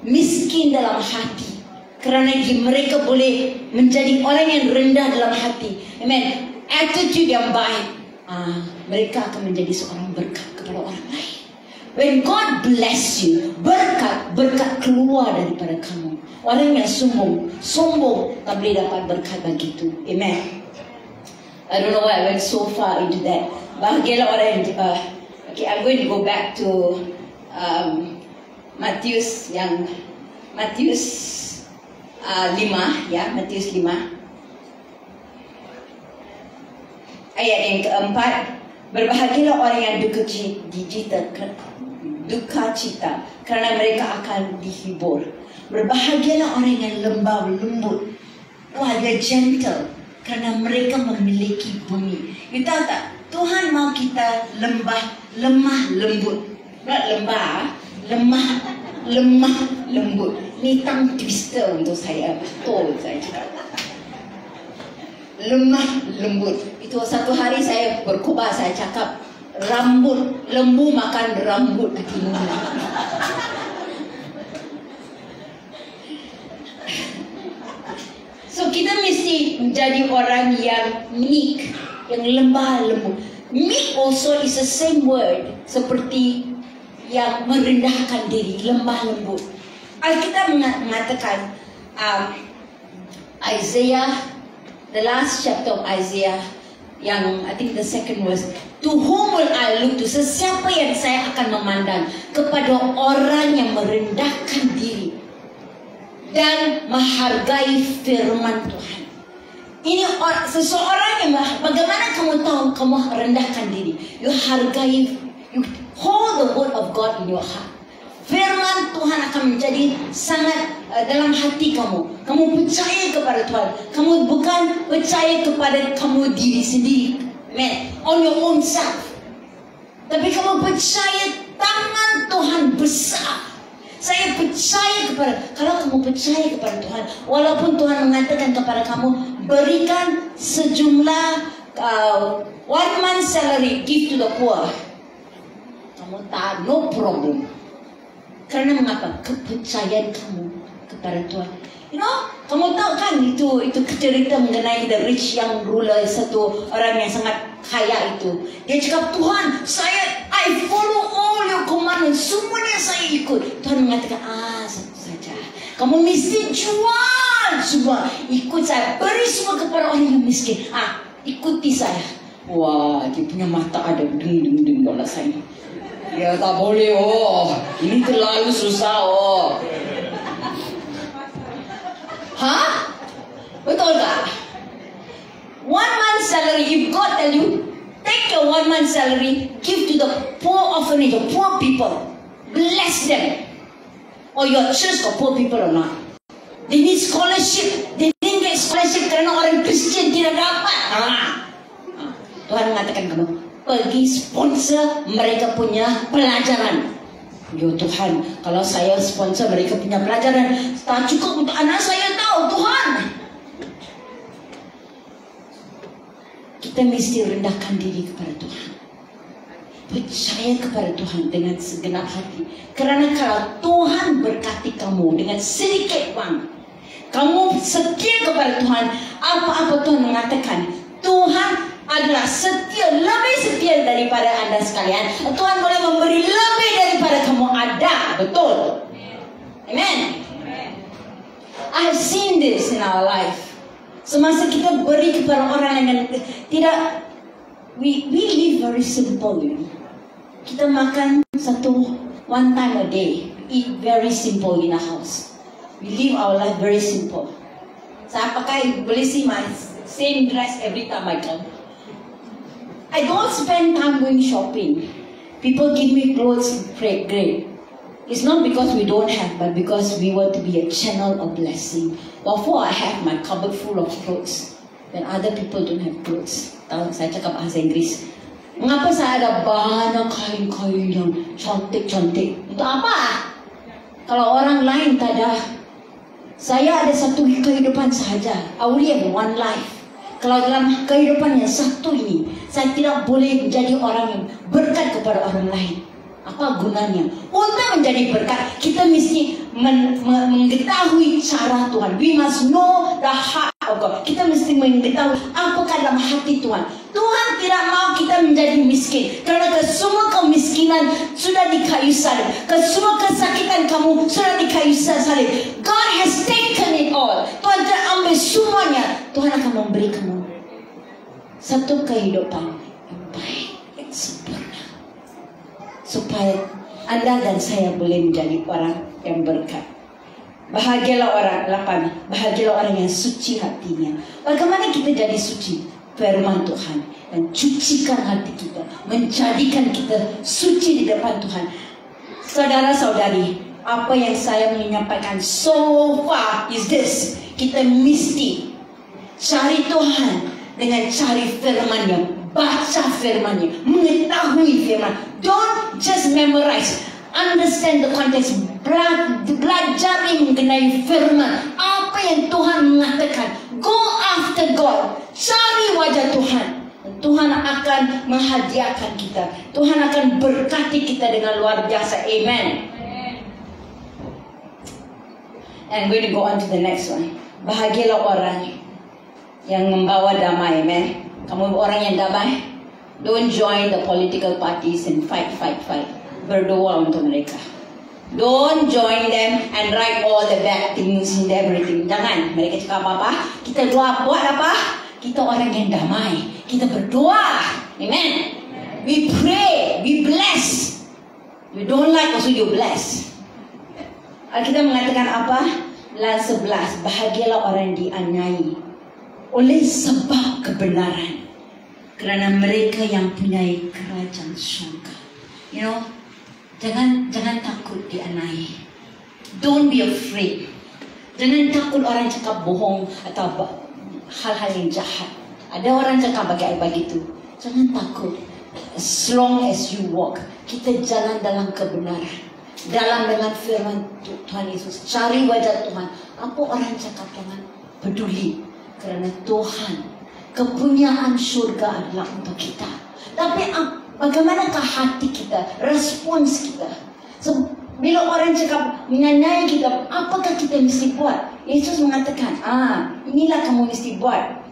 miskin dalam hati, kerana mereka boleh menjadi orang yang rendah dalam hati. Amen. Attitude yang baik, mereka akan menjadi seorang berkat kepada orang lain. When God bless you, berkat keluar daripada kamu. Orang yang sombong tak boleh dapat berkat begitu. Amen. I don't know why I went so far into that. Bahagialah orang yang okay, I'm going to go back to Matius 5 ya, Matius 5 ayat yang keempat. Berbahagialah orang yang duka cita, kerana mereka akan dihibur. Berbahagialah orang yang lembut, dia gentle, kerana mereka memiliki bumi. You tahu tak? Tuhan mau kita lemah lembut. Lemah lembut. Ni tang twister untuk saya. Betul saya cakap. Lemah lembut. Itu satu hari saya berkhotbah, saya cakap, lembu makan rambut hatimu. So kita mesti menjadi orang yang meek, yang lemah lembut. Meek also is the same word seperti yang merendahkan diri, lemah lembut. Alkitab mengatakan Isaiah, the last chapter of Isaiah, yang I think the second verse, to whom will I look to? Sesiapa yang saya akan memandang? Kepada orang yang merendahkan diri dan menghargai firman Tuhan. Ini seseorang yang, bagaimana kamu tahu kamu rendahkan diri? You hargai, you hold the word of God in your heart. Firman Tuhan akan menjadi sangat dalam hati kamu. Kamu percaya kepada Tuhan. Kamu bukan percaya kepada kamu diri sendiri. Amen. On your own self. Tapi kamu percaya tangan Tuhan besar. Saya percaya kepada, kalau kamu percaya kepada Tuhan, walaupun Tuhan mengatakan kepada kamu, berikan sejumlah 1 month salary, give to the poor. Kamu tak, no problem. Karena mengapa? Kepercayaan kamu kepada Tuhan. You know, kamu tahu kan itu cerita mengenai the rich young ruler, satu orang yang sangat kaya itu. Dia cakap, Tuhan, I follow all your commandments, semuanya saya ikut. Tuhan mengatakan, satu saja. Kamu mesti jual semua, ikut saya, beri semua kepada orang yang miskin. Ikuti saya. Wah, dia punya mata ada ding bola saya. Ya tak boleh, ini terlalu susah, Hah? Betul tak? 1 month salary, if God tell you, take your 1 month salary, give to the poor orphanage, the poor people. Bless them. Or your church got poor people or not? They need scholarship. They didn't get scholarship karena orang Kristian tidak dapat. Tuhan mengatakan kamu, pergi sponsor mereka punya pelajaran. Ya Tuhan, kalau saya sponsor mereka punya pelajaran, tak cukup untuk anak saya tahu, Tuhan. Kita mesti rendahkan diri kepada Tuhan. Percaya kepada Tuhan dengan segenap hati. Karena kalau Tuhan berkati kamu dengan sedikit uang, kamu setia kepada Tuhan, apa-apa Tuhan mengatakan, Tuhan adalah setia, lebih setia daripada anda sekalian. Tuhan boleh memberi lebih daripada kamu ada. Betul? Amen. I have seen this in our life. Semasa kita beri kepada orang yang tidak, we live very simple, you know. Kita makan one time a day. Eat very simple in a house. We live our life very simple. Saya boleh see my same dress every time I come. I don't spend time going shopping. People give me clothes, great. It's not because we don't have, but because we want to be a channel of blessing. Therefore, I have my cupboard full of clothes. When other people don't have clothes. Tahu, saya cakap bahasa Inggris. Mengapa saya ada banyak kain-kain yang cantik-cantik? Untuk apa? Kalau orang lain tak ada. Saya ada satu kehidupan sahaja. I only have one life. Kalau dalam kehidupan yang satu ini, saya tidak boleh menjadi orang yang berkat kepada orang lain. Apa gunanya? Untuk menjadi berkat, kita mesti mengetahui cara Tuhan. We must know the heart of God. Kita mesti mengetahui apakah dalam hati Tuhan. Tuhan tidak mau kita menjadi miskin. Karena kesemua kemiskinan sudah di kayu salib. Kesemua kesakitan kamu sudah di kayu salib. God has taken it all. Tuhan telah ambil semuanya. Tuhan akan memberi kamu satu kehidupan yang baik, yang sempurna, supaya anda dan saya boleh menjadi orang yang berkat. Bahagialah orang, 8. Bahagialah orang yang suci hatinya. Bagaimana kita jadi suci? Firman Tuhan, dan cucikan hati kita, menjadikan kita suci di depan Tuhan. Saudara-saudari, apa yang saya menyampaikan so far is this: kita mesti cari Tuhan dengan cari firman-Nya, baca firman-Nya, mengetahui firman. Don't just memorize, understand the context. Belajar mengenai firman. Apa yang Tuhan mengatakan. Go after God. Cari wajah Tuhan. Tuhan akan menghadiahkan kita. Tuhan akan berkati kita dengan luar biasa. Amen. And we're going to go on to the next one. Bahagialah orang yang membawa damai. Amen. Kamu orang yang damai. Don't join the political parties and fight. Berdoa untuk mereka. Don't join them and write all the bad things and everything. Jangan. Mereka cakap apa-apa. Kita doa buat apa? Kita orang yang damai. Kita berdoa. Amen. We pray. We bless. You don't like also you bless. Kita mengatakan apa? Lan 11. Bahagialah orang yang dianiaya oleh sebab kebenaran. Kerana mereka yang punya kerajaan syurga. You know, jangan takut dianiaya. Don't be afraid. Jangan takut orang cakap bohong atau hal-hal yang jahat. Ada orang cakap begitu. Jangan takut. As long as you walk, kita jalan dalam kebenaran, dalam dengan firman Tuhan Yesus. Cari wajah Tuhan. Apa orang cakap, jangan peduli. Kerana Tuhan, kepunyaan syurga adalah untuk kita. Tapi bagaimanakah hati kita, respons kita? Bila orang cakap mengenai kita, apakah kita mesti buat? Yesus mengatakan, inilah kamu mesti buat.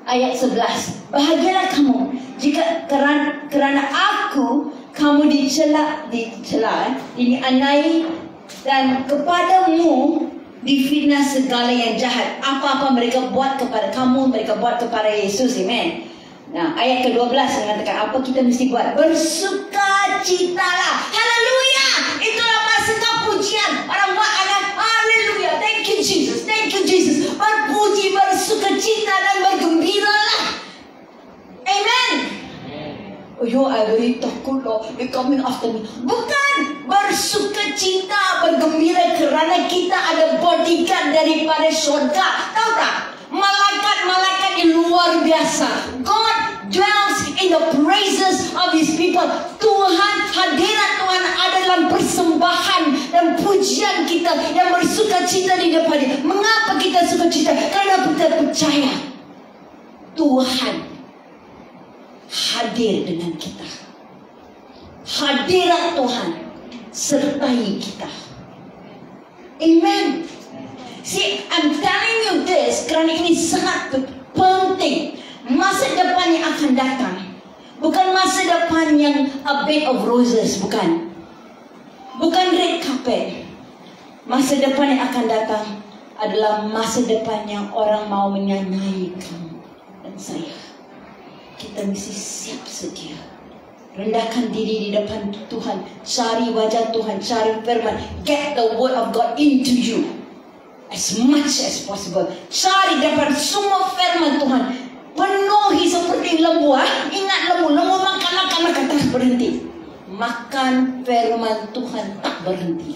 Ayat 11, bahagialah kamu jika kerana aku kamu dicela, dianiaya, dan kepadamu difitnah segala yang jahat. Apa-apa mereka buat kepada kamu, mereka buat kepada Yesus. Amen. Nah, ayat ke-12 mengatakan apa kita mesti buat? Bersukacitalah. Haleluya. Itulah masa pujian. Orang buat anak. Haleluya. Thank you Jesus. Thank you Jesus. Berpuji, bersukacita dan bergembiralah. Amen. Oh, I very takut loh. They coming after me. Bukan. Bersukacita, bergembira kerana kita ada bodyguard daripada syurga. Tahu tak? Malaikat-malaikat yang luar biasa. God dwells in the praises of His people. Tuhan, hadirat Tuhan ada dalam persembahan dan pujian kita yang bersukacita di depan-Nya. Mengapa kita sukacita? Kerana kita percaya Tuhan hadir dengan kita. Hadirat Tuhan sertai kita. Amen. See, I'm telling you this kerana ini sangat penting. Masa depan yang akan datang bukan masa depan yang a bed of roses, bukan red carpet. Masa depan yang akan datang adalah masa depan yang orang mau menyanyi kamu dan saya. Kita mesti siap sedia. Rendahkan diri di depan Tuhan. Cari wajah Tuhan, cari firman. Get the word of God into you as much as possible. Cari dapat semua firman Tuhan. Penuhi seperti lembu. Ingat lembu makan tak berhenti. Makan firman Tuhan tak berhenti.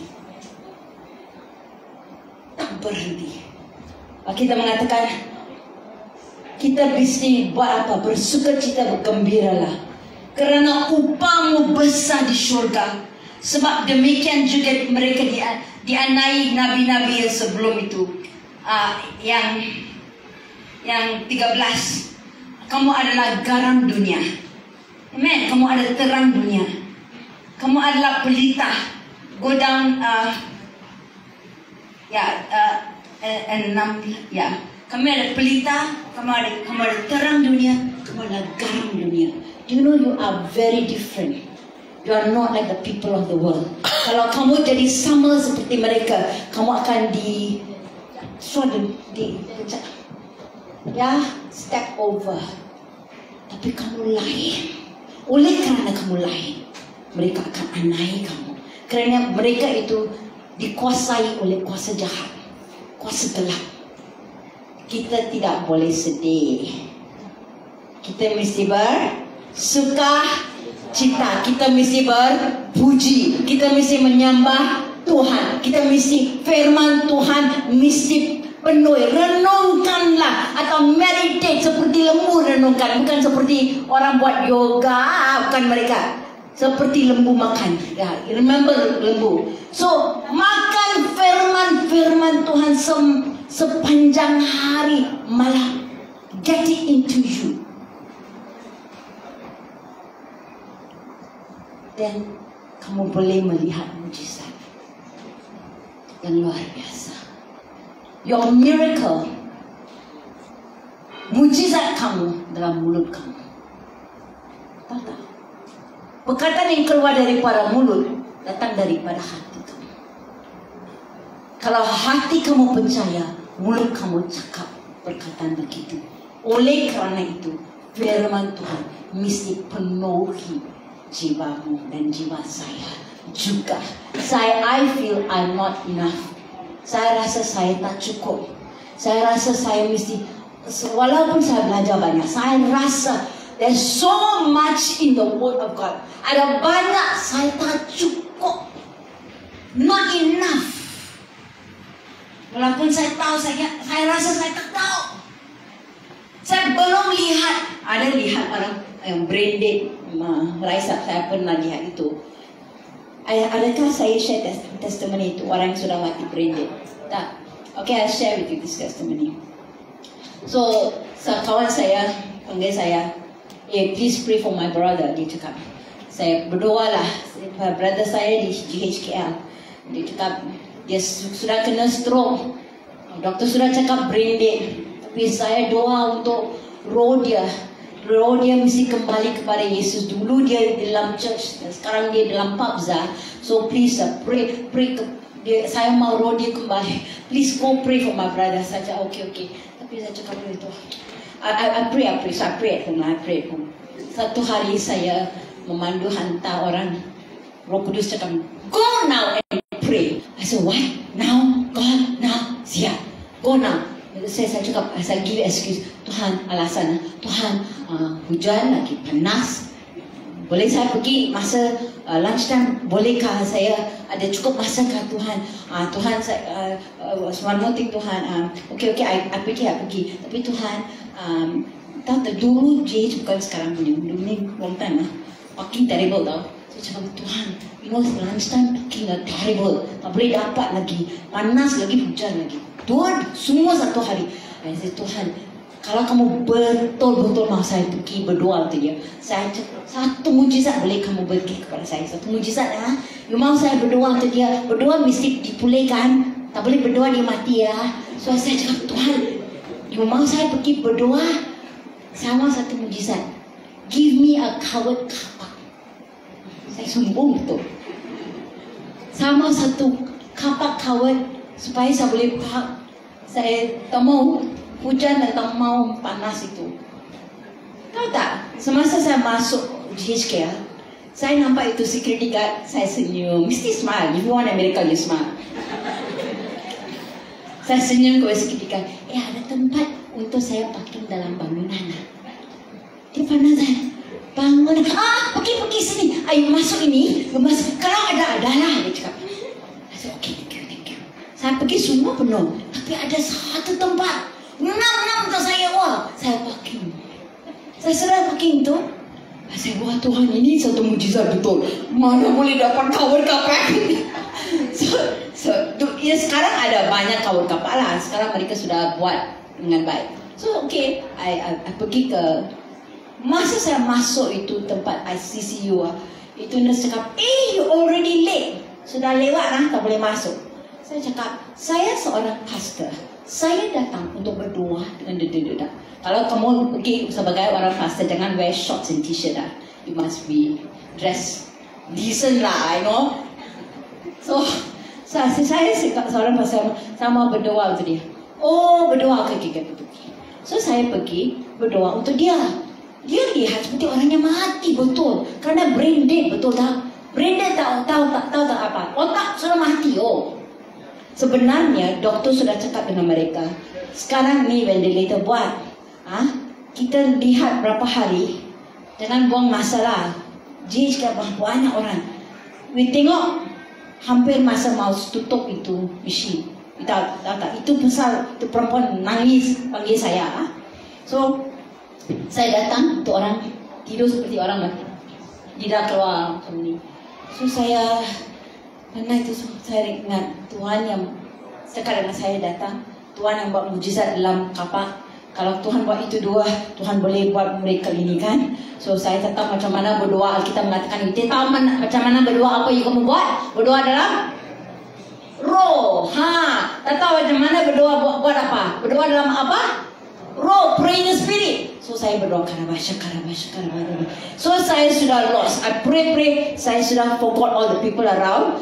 Tak berhenti. Kita mengatakan kita mesti buat apa? Bersukacita, bergembiralah. Kerana upahmu besar di syurga. Sebab demikian juga mereka dianiaya nabi-nabi yang sebelum itu. Yang 13. Kamu adalah garam dunia. Amen. Kamu adalah terang dunia. Kamu adalah pelita. Go down. Kamu ada pelita. Kamu ada terang dunia. Kamu adalah garam dunia. Do you know you are very different? You are not like the people of the world. Kalau kamu jadi sama seperti mereka, kamu akan step over. Tapi kamu lain. Oleh kerana kamu lain, mereka akan aniaya kamu. Kerana mereka itu dikuasai oleh kuasa jahat, kuasa gelap. Kita tidak boleh sedih. Kita mesti bersukacita. Kita mesti berpuji. Kita mesti menyembah Tuhan. Kita mesti firman Tuhan mesti penuhi. Renungkanlah atau meditate seperti lembu renungkan. Bukan seperti orang buat yoga. Bukan mereka. Seperti lembu makan. Remember lembu. So makan firman Tuhan sepanjang hari malam. Get it into you. Dan kamu boleh melihat mujizat yang luar biasa. Your miracle, mujizat kamu dalam mulut kamu. Tahu tak? Perkataan yang keluar daripada mulut datang daripada hati kamu. Kalau hati kamu percaya, mulut kamu cakap perkataan begitu. Oleh kerana itu, firman Tuhan mesti penuhi jiwamu dan jiwa saya juga. I feel I'm not enough. Saya rasa saya tak cukup. Saya rasa saya mesti, walaupun saya belajar banyak, saya rasa there's so much in the word of God. Ada banyak saya tak cukup. Not enough. Walaupun saya tahu, saya rasa saya tak tahu. Saya belum lihat ada lihat orang yang branded Raisa, saya pernah lihat itu. Adakah saya share testimony itu orang yang sudah mati branded? Tak. Okay, I'll share with you this testimony. So kawan saya panggil saya, please pray for my brother. Dia cakap, saya berdoalah brother saya di GHKL. Dia cakap dia sudah kena stroke. Doktor sudah cakap branded. Tapi saya doa untuk roh dia mesti kembali kepada Yesus. Dulu dia dalam church, sekarang dia dalam pubza. So please pray saya mau roh dia kembali. Please go pray for my brother. Saya cakap okay. Tapi saya cakap itu, I pray. So I pray at home. Satu hari saya memandu hantar orang, Roh Kudus cakap, go now and pray. I said, what? Now? God? Now? Siap. Go now. Saya cakap, saya give excuse. Tuhan, alasan. Tuhan, hujan lagi, panas. Boleh saya pergi masa lunchtime? Bolehkah saya ada cukup masa kah Tuhan? Tuhan, saya one more thing Tuhan. Okay, I pergi. Tapi Tuhan, tahu tak dulu JH bukan sekarang punya. Dulu ni long time lah. Parking terrible tau. Saya cakap, Tuhan, lunchtime parking terrible. Tak boleh dapat lagi. Panas lagi, hujan lagi. Tuhan, semua satu hari. Saya cakap, Tuhan, kalau kamu betul-betul mau saya pergi berdoa untuk dia, saya cakap, satu mujizat boleh kamu bagi kepada saya. Satu mujizat you mau saya berdoa untuk dia. Berdoa mesti dipulihkan. Tak boleh berdoa dia mati ya. So saya cakap, Tuhan, you mau saya pergi berdoa, saya mau satu mujizat. Give me a covered kapak. Saya sombong betul. Saya mau satu kapak covered supaya saya boleh park. Saya tak mau hujan dan tak mau panas itu. Tahu tak? Semasa saya masuk GHK, saya nampak itu security guard. Saya senyum. Mesti smile. If you want America, you smile. Saya senyum kepada security guard. Ada tempat untuk saya parking dalam bangunan. Dia pandang saya. Bangunan. Pergi sini. Ayo masuk ini. Masuk. Kalau ada lah. Dia cakap. Saya cakap, okay, thank you. Saya pergi semua penuh. Tapi ada satu tempat. Enam untuk saya. Saya parking. Saya sudah parking tu. Saya buat Tuhan, ini satu mujizat betul. Mana boleh dapat cover kapak. Sekarang ada banyak cover kapak lah. Sekarang mereka sudah buat dengan baik. So okay, I pergi ke. Masa saya masuk itu tempat ICCU, itu nurse cakap, you already late. Sudah lewat lah, tak boleh masuk. Saya cakap, saya seorang pastor. Saya datang untuk berdoa dengan dedak-dedak. Kalau kamu pergi sebagai orang pastor, jangan wear shorts and t-shirt lah. You must be dressed decent lah, you know. So, saya seorang pastor, saya mau berdoa untuk dia. Berdoa, okay. So, saya pergi berdoa untuk dia. Dia lihat seperti orangnya mati betul. Kerana brain dead, betul tak? Brain dead tahu tak apa? Otak sudah mati, Sebenarnya doktor sudah cakap dengan mereka. Sekarang ni ventilator buat. Kita lihat berapa hari. Jangan buang masa lah. Jika banyak orang. We tengok hampir masa mau tutup itu mesin. Tak. Itu pasal itu perempuan nangis panggil saya. So saya datang, tu orang tidur seperti orang mati. Tidak keluar ni. So saya karena itu saya ingat Tuhan yang sekarang saya datang, Tuhan yang buat mujizat dalam kapak. Kalau Tuhan buat itu dua, Tuhan boleh buat mereka ini kan. So saya tak tahu macam mana berdoa. Kita mengatakan kita tahu macam mana berdoa. Apa yang kamu buat? Berdoa dalam roh. Tak tahu macam mana berdoa buat apa? Berdoa dalam apa? Roh, pray in the spirit. So saya berdoa karabasha. So saya sudah lost. I pray. Saya sudah forgot all the people around.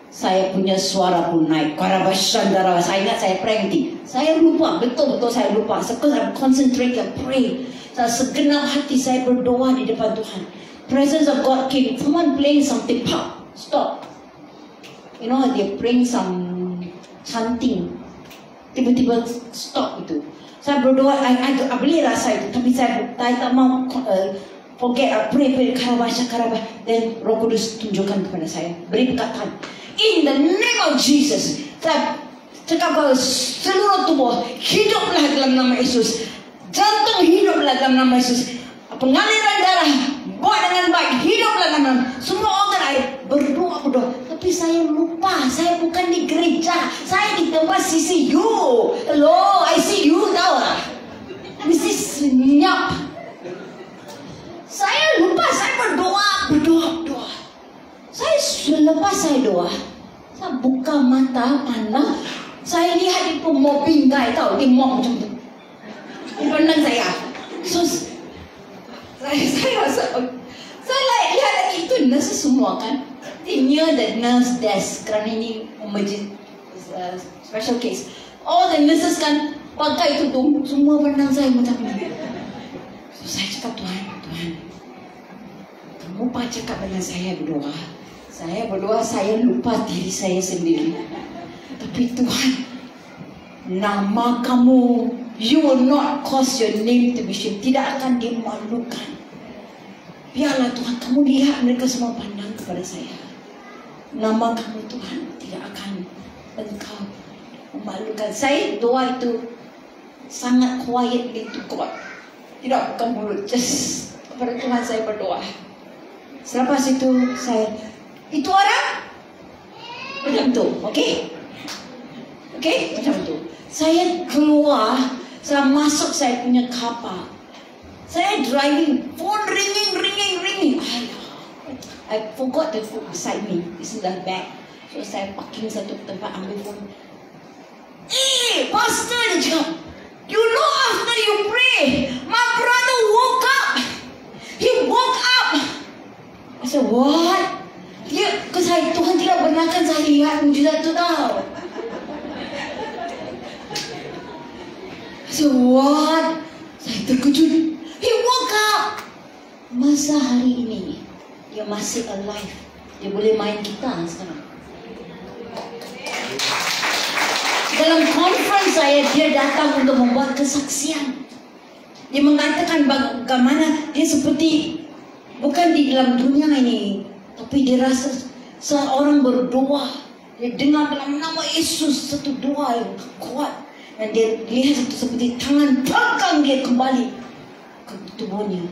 Saya punya suara pun naik. Karabashandara. Saya ingat saya pray nanti. Saya lupa. Betul-betul saya lupa. Because I'm concentrate and pray. Saya segenap hati saya berdoa di depan Tuhan. Presence of God came. Someone playing something. Pop. Stop. You know, they praying some chanting. Tiba-tiba stop itu. Saya berdoa. I boleh rasa itu. Tapi saya tak mau forget. Pray. Karabasha. Then Roh Kudus tunjukkan kepada saya. Beri perkataan. In the name of Jesus, saya cakap bahwa seluruh tubuh hiduplah dalam nama Yesus. Jantung hiduplah dalam nama Yesus. pengaliran darah buat dengan baik, hiduplah dengan semua organ air, berdoa. Tapi saya lupa, saya bukan di gereja, saya di tempat CCU. Hello, ICU, tahu lah, mesti senyap. Saya lupa, saya berdoa. Selepas saya doa, saya buka mata, pandang, saya lihat itu mobbing guy, tahu, dia mob macam tu. Dia pandang saya. So, saya lihat lagi itu nurse semua kan, near the nurse desk, kerana ini emergency special case. All the nurses kan pakai itu tu, semua pandang saya macam ni. So, saya cakap, Tuhan, kamu cakap dengan saya berdoa. Saya berdoa, saya lupa diri saya sendiri. Tapi Tuhan, nama kamu, you will not cause your name to be shamed. Tidak akan dimalukan. Biarlah Tuhan, kamu lihat mereka semua pandang kepada saya. Nama kamu Tuhan tidak akan engkau memalukan. Saya doa itu sangat quietly to God. Tidak bukan mulut, just kepada Tuhan saya berdoa. Selepas itu saya, itu orang macam tu, okey, macam tu. Saya keluar, saya masuk saya punya kapal. Saya driving, phone ringing. I forgot the phone beside me. It's in the bag. So saya parking satu tempat, ambil phone. Pastor, dia cakap, you know after you pray, my brother woke up. He woke up. I said, what? Tuhan tidak benarkan saya lihat mujizat itu tahu. I said, what? Saya terkejut. He woke up. Masa hari ini dia masih alive. Dia boleh main gitar sekarang. Dalam conference saya, dia datang untuk membuat kesaksian. Dia mengatakan bagaimana dia seperti bukan di dalam dunia ini, tapi dia rasa seorang berdoa, dia dengar dalam nama Yesus satu doa yang kuat, dan dia lihat itu seperti tangan pegang dia kembali ke tubuhnya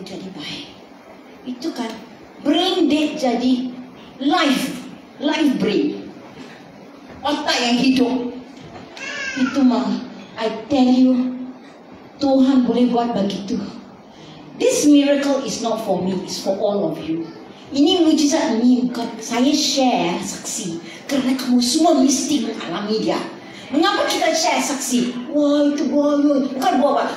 jadi baik. Itu kan brain dead jadi live brain, otak yang hidup. Itu mah, I tell you, Tuhan boleh buat begitu. This miracle is not for me, it's for all of you. Ini mujizat ini bukan saya share saksi, kerana kamu semua mesti mengalami dia. Mengapa kita share saksi? Wah, itu bukan buat.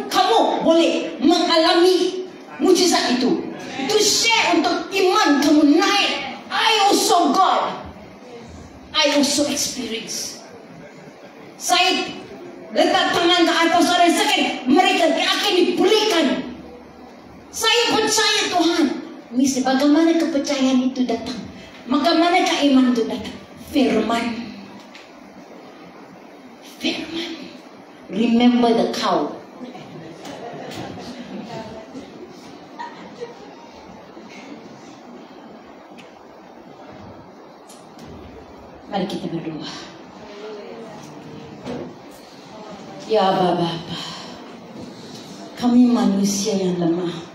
Kamu boleh mengalami mujizat itu. Itu share untuk iman kamu naik. I also experience. Saya letak tangan ke atas orang sakit, mereka akan dipulihkan. Saya percaya Tuhan. Mesti bagaimana kepercayaan itu datang? Bagaimana iman itu datang? Firman. Remember the cow. Mari kita berdoa. Ya Bapa, kami manusia yang lemah.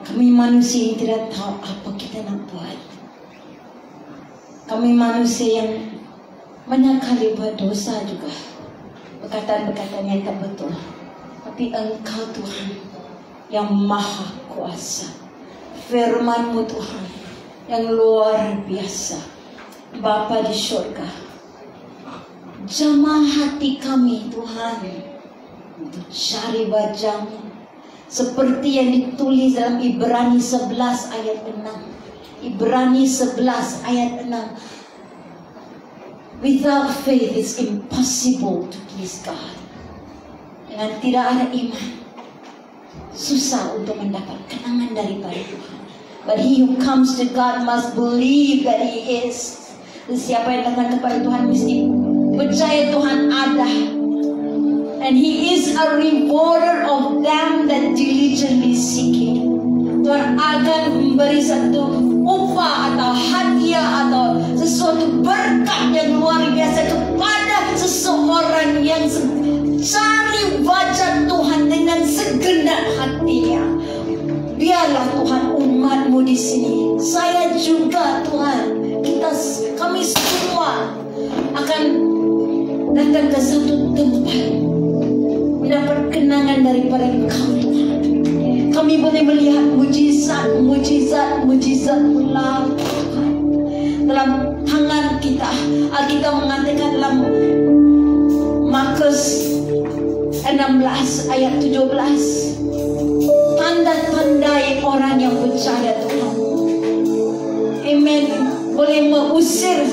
Kami manusia yang tidak tahu apa kita nak buat. Kami manusia yang banyak kali buat dosa juga. Perkataan-perkataan yang tak betul. Tapi Engkau Tuhan yang maha kuasa. Firman-Mu Tuhan yang luar biasa. Bapa di syurga, jamah hati kami Tuhan untuk cari wajah-Mu, seperti yang ditulis dalam Ibrani 11 ayat 6. Ibrani 11 ayat 6. Without faith it's impossible to please God. Dengan tidak ada iman, susah untuk mendapat kenangan daripada Tuhan. But he who comes to God must believe that He is. Siapa yang datang kepada Tuhan mesti percaya Tuhan ada. And He is a rewarder of them that diligently seek Him. Tuhan akan memberi satu upah atau hadiah atau sesuatu berkat yang luar biasa kepada seseorang yang cari wajah Tuhan dengan segenap hati. biarlah Tuhan umat-Mu di sini, saya juga Tuhan, kami semua akan datang ke satu tempat mendapat kenangan daripada Engkau Tuhan. Kami boleh melihat mujizat-Mu Tuhan dalam tangan kita. Alkitab mengatakan dalam Markus 16 ayat 17, tanda-tandai orang yang percaya Tuhan. Amen. Boleh mengusir